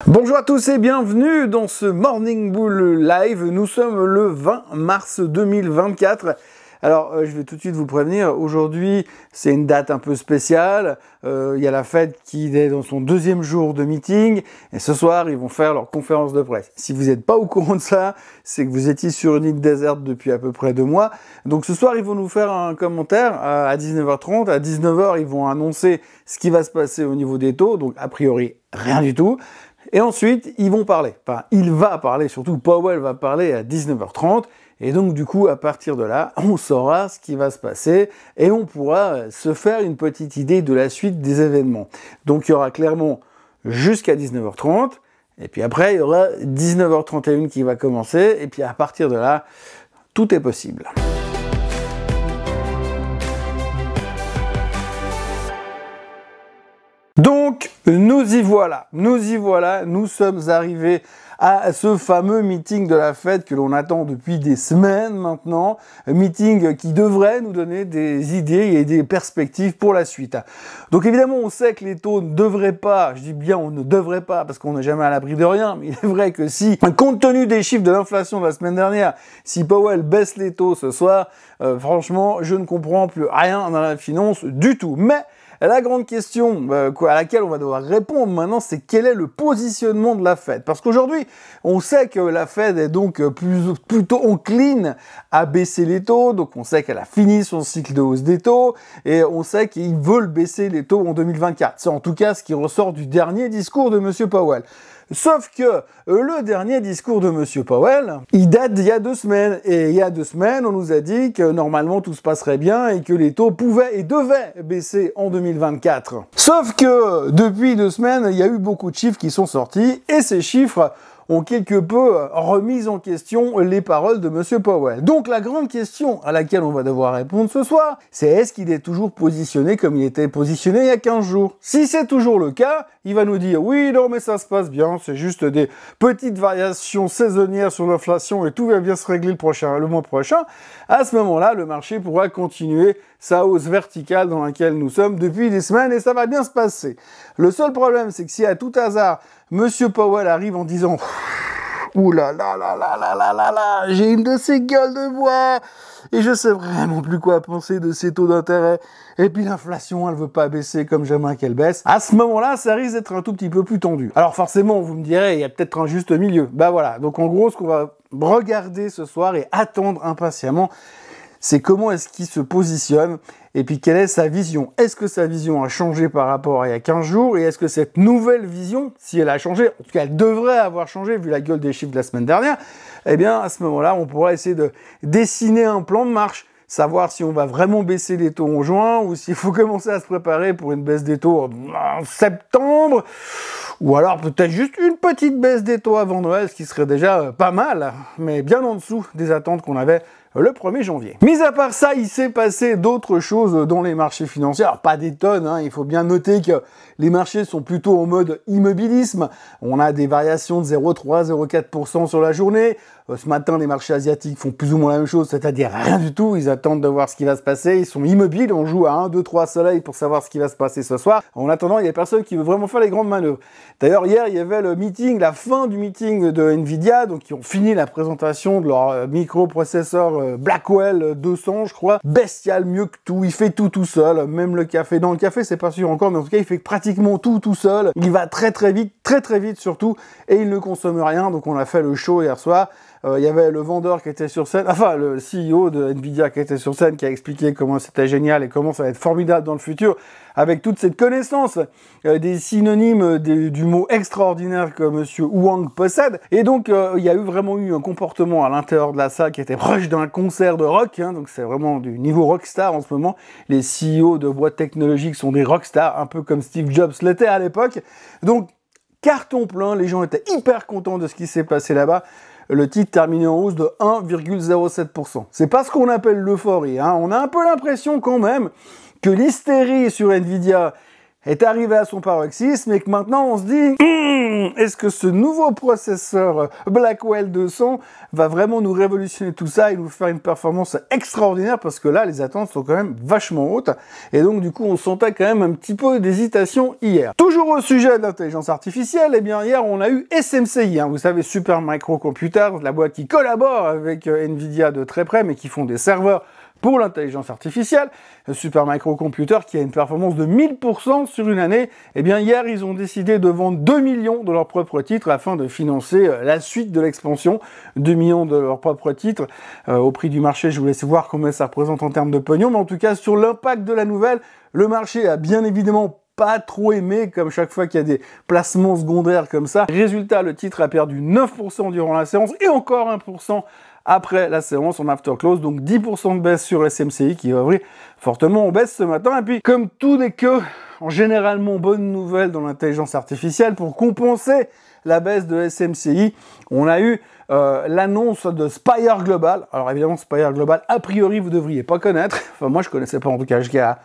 Bonjour à tous et bienvenue dans ce Morning Bull Live. Nous sommes le 20 mars 2024. Alors, je vais tout de suite vous prévenir, aujourd'hui, c'est une date un peu spéciale. Il y a la Fed qui est dans son deuxième jour de meeting. Et ce soir, ils vont faire leur conférence de presse. Si vous n'êtes pas au courant de ça, c'est que vous étiez sur une île déserte depuis à peu près 2 mois. Donc ce soir, ils vont nous faire un commentaire à 19h30. À 19h, ils vont annoncer ce qui va se passer au niveau des taux. Donc, a priori, rien du tout. Et ensuite, ils vont parler. Enfin, il va parler, surtout Powell va parler à 19h30. Et donc, du coup, à partir de là, on saura ce qui va se passer et on pourra se faire une petite idée de la suite des événements. Donc, il y aura clairement jusqu'à 19h30. Et puis après, il y aura 19h31 qui va commencer. Et puis, à partir de là, tout est possible. Donc, nous y voilà, nous sommes arrivés à ce fameux meeting de la Fed que l'on attend depuis des semaines maintenant, un meeting qui devrait nous donner des idées et des perspectives pour la suite. Donc évidemment, on sait que les taux ne devraient pas, je dis bien on ne devrait pas parce qu'on n'est jamais à l'abri de rien, mais il est vrai que si, compte tenu des chiffres de l'inflation de la semaine dernière, si Powell baisse les taux ce soir, franchement, je ne comprends plus rien dans la finance du tout. Mais la grande question à laquelle on va devoir répondre maintenant, c'est quel est le positionnement de la Fed? Parce qu'aujourd'hui, on sait que la Fed est donc plutôt encline à baisser les taux, donc on sait qu'elle a fini son cycle de hausse des taux, et on sait qu'ils veulent baisser les taux en 2024. C'est en tout cas ce qui ressort du dernier discours de M. Powell. Sauf que le dernier discours de M. Powell, il date d'il y a 2 semaines. Et il y a 2 semaines, on nous a dit que normalement tout se passerait bien et que les taux pouvaient et devaient baisser en 2024. Sauf que depuis 2 semaines, il y a eu beaucoup de chiffres qui sont sortis et ces chiffres ont quelque peu remis en question les paroles de M. Powell. Donc la grande question à laquelle on va devoir répondre ce soir, c'est est-ce qu'il est toujours positionné comme il était positionné il y a 15 jours? Si c'est toujours le cas, il va nous dire oui, non mais ça se passe bien, c'est juste des petites variations saisonnières sur l'inflation et tout va bien se régler le mois prochain. À ce moment-là, le marché pourra continuer sa hausse verticale dans laquelle nous sommes depuis des semaines et ça va bien se passer. Le seul problème, c'est que si à tout hasard, Monsieur Powell arrive en disant « Ouh là là là là là là là là, j'ai une de ces gueules de bois et je sais vraiment plus quoi penser de ces taux d'intérêt. Et puis l'inflation, elle veut pas baisser comme j'aimerais qu'elle baisse. » À ce moment-là, ça risque d'être un tout petit peu plus tendu. Alors forcément, vous me direz, il y a peut-être un juste milieu. Bah voilà, donc en gros, ce qu'on va regarder ce soir et attendre impatiemment, c'est comment est-ce qu'il se positionne et puis quelle est sa vision. Est-ce que sa vision a changé par rapport à il y a 15 jours et est-ce que cette nouvelle vision, si elle a changé, en tout cas elle devrait avoir changé vu la gueule des chiffres de la semaine dernière, eh bien à ce moment-là, on pourra essayer de dessiner un plan de marche, savoir si on va vraiment baisser les taux en juin ou s'il faut commencer à se préparer pour une baisse des taux en septembre ou alors peut-être juste une petite baisse des taux avant Noël, ce qui serait déjà pas mal, mais bien en dessous des attentes qu'on avait le 1er janvier. Mis à part ça, il s'est passé d'autres choses dans les marchés financiers. Alors, pas des tonnes, hein. Il faut bien noter que les marchés sont plutôt en mode immobilisme. On a des variations de 0,3, 0,4% sur la journée. Ce matin, les marchés asiatiques font plus ou moins la même chose, c'est-à-dire rien du tout. Ils attendent de voir ce qui va se passer. Ils sont immobiles. On joue à 1, 2, 3 soleils pour savoir ce qui va se passer ce soir. En attendant, il y a personne qui veut vraiment faire les grandes manœuvres. D'ailleurs, hier, il y avait le meeting, la fin du meeting de Nvidia, donc ils ont fini la présentation de leur microprocesseur Blackwell 200, je crois. Bestial, mieux que tout. Il fait tout seul. Même le café. Dans le café, c'est pas sûr encore, mais en tout cas, il fait pratiquement tout seul. Il va très vite surtout, et il ne consomme rien. Donc, on a fait le show hier soir. Il y avait le vendeur qui était sur scène, enfin le CEO de Nvidia qui était sur scène, qui a expliqué comment c'était génial et comment ça va être formidable dans le futur, avec toute cette connaissance des synonymes du mot extraordinaire que Monsieur Huang possède. Et donc il y a vraiment eu un comportement à l'intérieur de la salle qui était proche d'un concert de rock, hein, donc c'est vraiment du niveau rockstar en ce moment. Les CEO de boîtes technologiques sont des rockstars, un peu comme Steve Jobs l'était à l'époque. Donc carton plein, les gens étaient hyper contents de ce qui s'est passé là-bas. Le titre terminé en hausse de 1,07%. C'est pas ce qu'on appelle l'euphorie, hein. On a un peu l'impression quand même que l'hystérie sur Nvidia, est arrivé à son paroxysme et que maintenant on se dit est-ce que ce nouveau processeur Blackwell 200 va vraiment nous révolutionner tout ça et nous faire une performance extraordinaire, parce que là les attentes sont quand même vachement hautes et donc du coup on sentait quand même un petit peu d'hésitation hier. Toujours au sujet de l'intelligence artificielle, eh bien hier on a eu SMCI, vous savez, Super Micro Computer, la boîte qui collabore avec Nvidia de très près mais qui font des serveurs pour l'intelligence artificielle. Super Micro Computer qui a une performance de 1000% sur une année. Eh bien hier ils ont décidé de vendre 2 millions de leurs propres titres afin de financer la suite de l'expansion. 2 millions de leurs propres titres au prix du marché. Je vous laisse voir combien ça représente en termes de pognon, mais en tout cas sur l'impact de la nouvelle, le marché a bien évidemment pas trop aimé, comme chaque fois qu'il y a des placements secondaires comme ça. Résultat, le titre a perdu 9% durant la séance et encore 1% après la séance en after close, donc 10% de baisse sur SMCI qui va ouvrir fortement en baisse ce matin. Et puis, comme tout n'est que en généralement bonne nouvelle dans l'intelligence artificielle, pour compenser la baisse de SMCI, on a eu l'annonce de Spire Global. Alors évidemment, Spire Global, a priori, vous devriez pas connaître. Enfin, moi, je connaissais pas en tout cas jusqu'à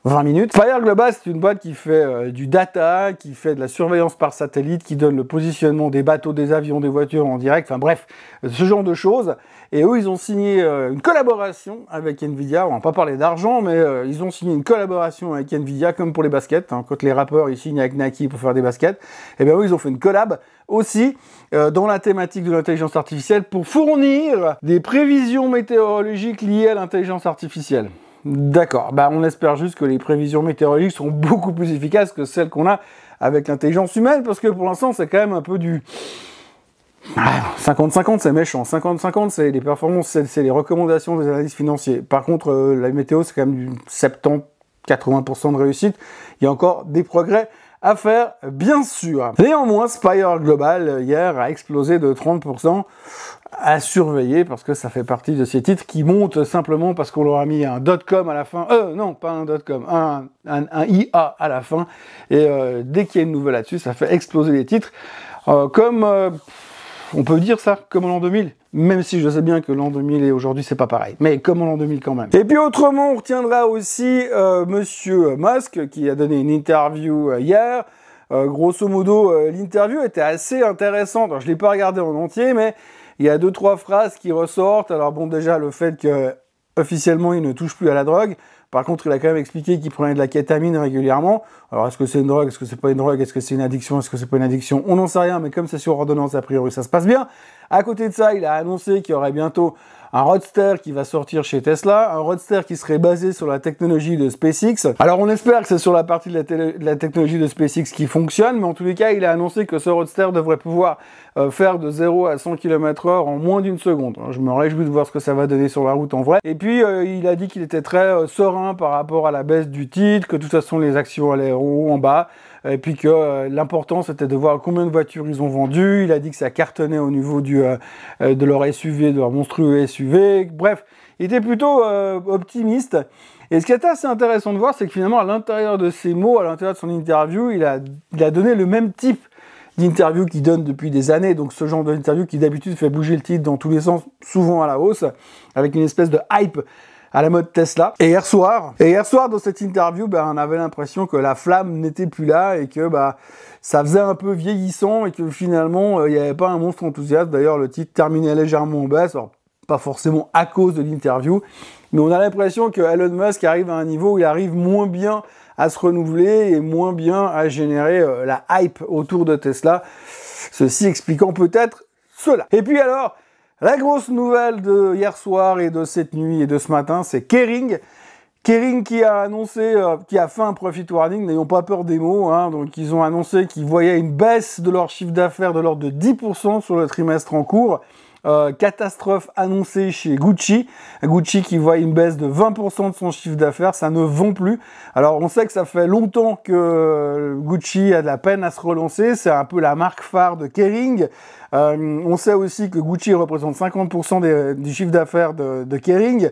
20 minutes. Spire Global, c'est une boîte qui fait du data, qui fait de la surveillance par satellite, qui donne le positionnement des bateaux, des avions, des voitures en direct, enfin bref, ce genre de choses. Et eux, ils ont signé une collaboration avec Nvidia. On va pas parler d'argent, mais ils ont signé une collaboration avec Nvidia, comme pour les baskets. Quand les rappeurs, ils signent avec Nike pour faire des baskets, et bien eux, ils ont fait une collab aussi dans la thématique de l'intelligence artificielle pour fournir des prévisions météorologiques liées à l'intelligence artificielle. D'accord, on espère juste que les prévisions météorologiques sont beaucoup plus efficaces que celles qu'on a avec l'intelligence humaine, parce que pour l'instant c'est quand même un peu du 50-50, c'est méchant. 50-50, c'est les performances, c'est les recommandations des analystes financiers. Par contre, la météo, c'est quand même du 70-80% de réussite. Il y a encore des progrès à faire, bien sûr. Néanmoins, Spire Global, hier, a explosé de 30%. À surveiller, parce que ça fait partie de ces titres qui montent simplement parce qu'on leur a mis un .com à la fin. Non, pas un .com, un IA à la fin. Et dès qu'il y a une nouvelle là-dessus, ça fait exploser les titres. Comme, on peut dire ça, comme en l'an 2000. Même si je sais bien que l'an 2000 et aujourd'hui, c'est pas pareil. Mais comme en l'an 2000 quand même. Et puis autrement, on retiendra aussi Monsieur Musk, qui a donné une interview hier. Grosso modo, l'interview était assez intéressante. Alors, je l'ai pas regardé en entier, mais il y a 2-3 phrases qui ressortent. Alors bon, déjà, le fait que officiellement il ne touche plus à la drogue. Par contre, il a quand même expliqué qu'il prenait de la kétamine régulièrement. Alors, est-ce que c'est une drogue? Est-ce que c'est pas une drogue? Est-ce que c'est une addiction? Est-ce que c'est pas une addiction? On n'en sait rien, mais comme c'est sur ordonnance, a priori, ça se passe bien. À côté de ça, il a annoncé qu'il y aurait bientôt un Roadster qui va sortir chez Tesla, un Roadster qui serait basé sur la technologie de SpaceX. Alors on espère que c'est sur la partie de la technologie de SpaceX qui fonctionne, mais en tous les cas, il a annoncé que ce Roadster devrait pouvoir faire de 0 à 100 km/h en moins d'une seconde. Je me réjouis de voir ce que ça va donner sur la route en vrai. Et puis, il a dit qu'il était très serein par rapport à la baisse du titre, que de toute façon, les actions allaient en haut, en bas, et puis que l'important, c'était de voir combien de voitures ils ont vendues. Il a dit que ça cartonnait au niveau de leur SUV, de leur monstrueux SUV. Bref, il était plutôt optimiste. Et ce qui est assez intéressant de voir, c'est que finalement, à l'intérieur de ses mots, à l'intérieur de son interview, il a donné le même type d'interview qu'il donne depuis des années, donc ce genre d'interview qui d'habitude fait bouger le titre dans tous les sens, souvent à la hausse, avec une espèce de hype à la mode Tesla. Et hier soir dans cette interview, on avait l'impression que la flamme n'était plus là et que ça faisait un peu vieillissant et que finalement il n'y avait pas un monstre enthousiaste. D'ailleurs, le titre terminait légèrement en baisse, alors pas forcément à cause de l'interview, mais on a l'impression que Elon Musk arrive à un niveau où il arrive moins bien à se renouveler et moins bien à générer la hype autour de Tesla. Ceci expliquant peut-être cela. Et puis alors, la grosse nouvelle de hier soir et de cette nuit et de ce matin, c'est Kering. Kering qui a annoncé, qui a fait un profit warning, n'ayons pas peur des mots, donc ils ont annoncé qu'ils voyaient une baisse de leur chiffre d'affaires de l'ordre de 10% sur le trimestre en cours. Catastrophe annoncée chez Gucci. Gucci qui voit une baisse de 20% de son chiffre d'affaires, ça ne vend plus. Alors on sait que ça fait longtemps que Gucci a de la peine à se relancer, c'est un peu la marque phare de Kering. On sait aussi que Gucci représente 50% du chiffre d'affaires de Kering,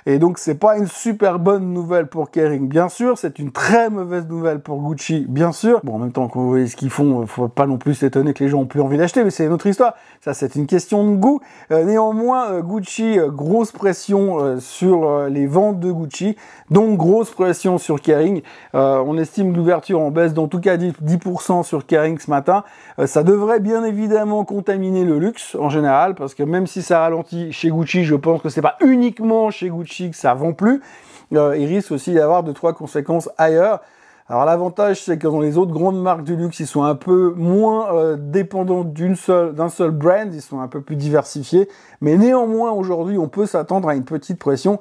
et donc c'est pas une super bonne nouvelle pour Kering, bien sûr, c'est une très mauvaise nouvelle pour Gucci, bien sûr. Bon, en même temps, quand vous voyez ce qu'ils font, faut pas non plus s'étonner que les gens ont plus envie d'acheter, mais c'est une autre histoire. Ça, c'est une question de goût. beaucoup. Néanmoins, Gucci, grosse pression sur les ventes de Gucci, donc grosse pression sur Kering. On estime l'ouverture en baisse d'en tout cas 10% sur Kering ce matin. Ça devrait bien évidemment contaminer le luxe en général, parce que même si ça ralentit chez Gucci, je pense que c'est pas uniquement chez Gucci que ça vend plus. Il risque aussi d'y avoir 2-3 conséquences ailleurs. Alors l'avantage, c'est que dans les autres grandes marques du luxe, ils sont un peu moins dépendants d'un seul brand, ils sont un peu plus diversifiés, mais néanmoins aujourd'hui, on peut s'attendre à une petite pression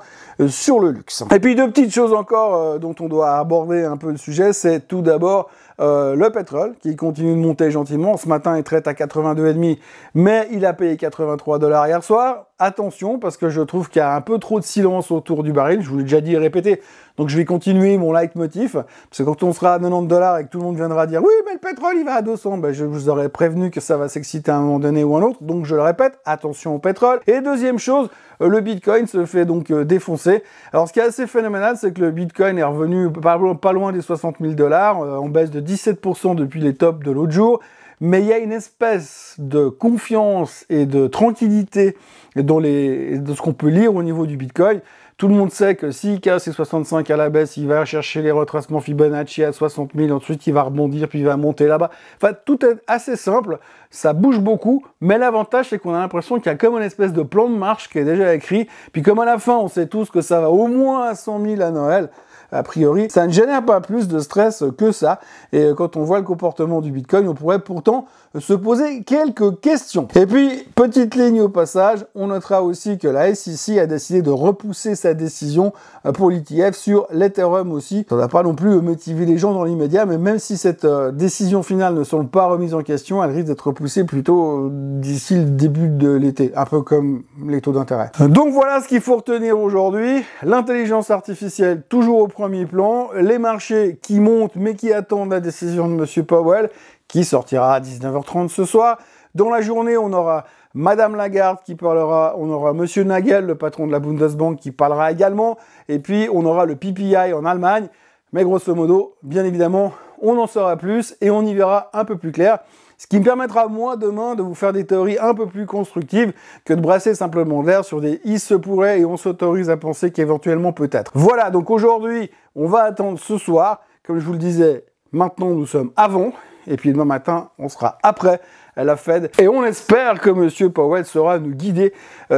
sur le luxe. Et puis deux petites choses encore dont on doit aborder un peu le sujet, c'est tout d'abord le pétrole qui continue de monter gentiment. Ce matin, il traite à 82,5, mais il a payé 83 $ hier soir. Attention, parce que je trouve qu'il y a un peu trop de silence autour du baril. Je vous l'ai déjà dit et répété. Donc je vais continuer mon leitmotiv. Parce que quand on sera à 90 $ et que tout le monde viendra dire oui, mais le pétrole il va à 200, ben je vous aurais prévenu que ça va s'exciter à un moment donné ou un autre. Donc je le répète, attention au pétrole. Et deuxième chose, le Bitcoin se fait donc défoncer. Alors ce qui est assez phénoménal, c'est que le Bitcoin est revenu pas loin des 60 000 $, en baisse de 17% depuis les tops de l'autre jour. Mais il y a une espèce de confiance et de tranquillité dans de ce qu'on peut lire au niveau du Bitcoin. Tout le monde sait que s'il casse ses 65 à la baisse, il va chercher les retracements Fibonacci à 60 000, ensuite il va rebondir, puis il va monter là-bas. Enfin, tout est assez simple, ça bouge beaucoup, mais l'avantage, c'est qu'on a l'impression qu'il y a comme une espèce de plan de marche qui est déjà écrit, puis comme à la fin, on sait tous que ça va au moins à 100 000 à Noël, a priori, ça ne génère pas plus de stress que ça. Et quand on voit le comportement du Bitcoin, on pourrait pourtant se poser quelques questions. Et puis, petite ligne au passage, on notera aussi que la SEC a décidé de repousser sa décision pour l'ETF sur l'Ethereum aussi. Ça ne va pas non plus motiver les gens dans l'immédiat, mais même si cette décision finale ne semble pas remise en question, elle risque d'être repoussée plutôt d'ici le début de l'été, un peu comme les taux d'intérêt. Donc voilà ce qu'il faut retenir aujourd'hui. L'intelligence artificielle, toujours au premier plan, les marchés qui montent mais qui attendent la décision de Monsieur Powell, qui sortira à 19h30 ce soir. Dans la journée, on aura Madame Lagarde qui parlera, on aura Monsieur Nagel, le patron de la Bundesbank, qui parlera également, et puis on aura le PPI en Allemagne. Mais grosso modo, bien évidemment, on en saura plus et on y verra un peu plus clair. Ce qui me permettra, moi, demain, de vous faire des théories un peu plus constructives que de brasser simplement l'air sur des « il se pourrait » et on s'autorise à penser qu'éventuellement peut-être. Voilà, donc aujourd'hui, on va attendre ce soir. Comme je vous le disais, maintenant, nous sommes avant. Et puis demain matin, on sera après la Fed. Et on espère que M. Powell saura nous guider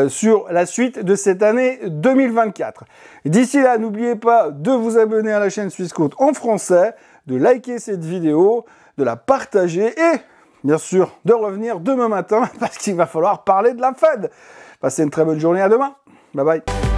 sur la suite de cette année 2024. D'ici là, n'oubliez pas de vous abonner à la chaîne Swissquote en français, de liker cette vidéo, de la partager et, bien sûr, de revenir demain matin parce qu'il va falloir parler de la Fed. Passez une très bonne journée, à demain. Bye bye.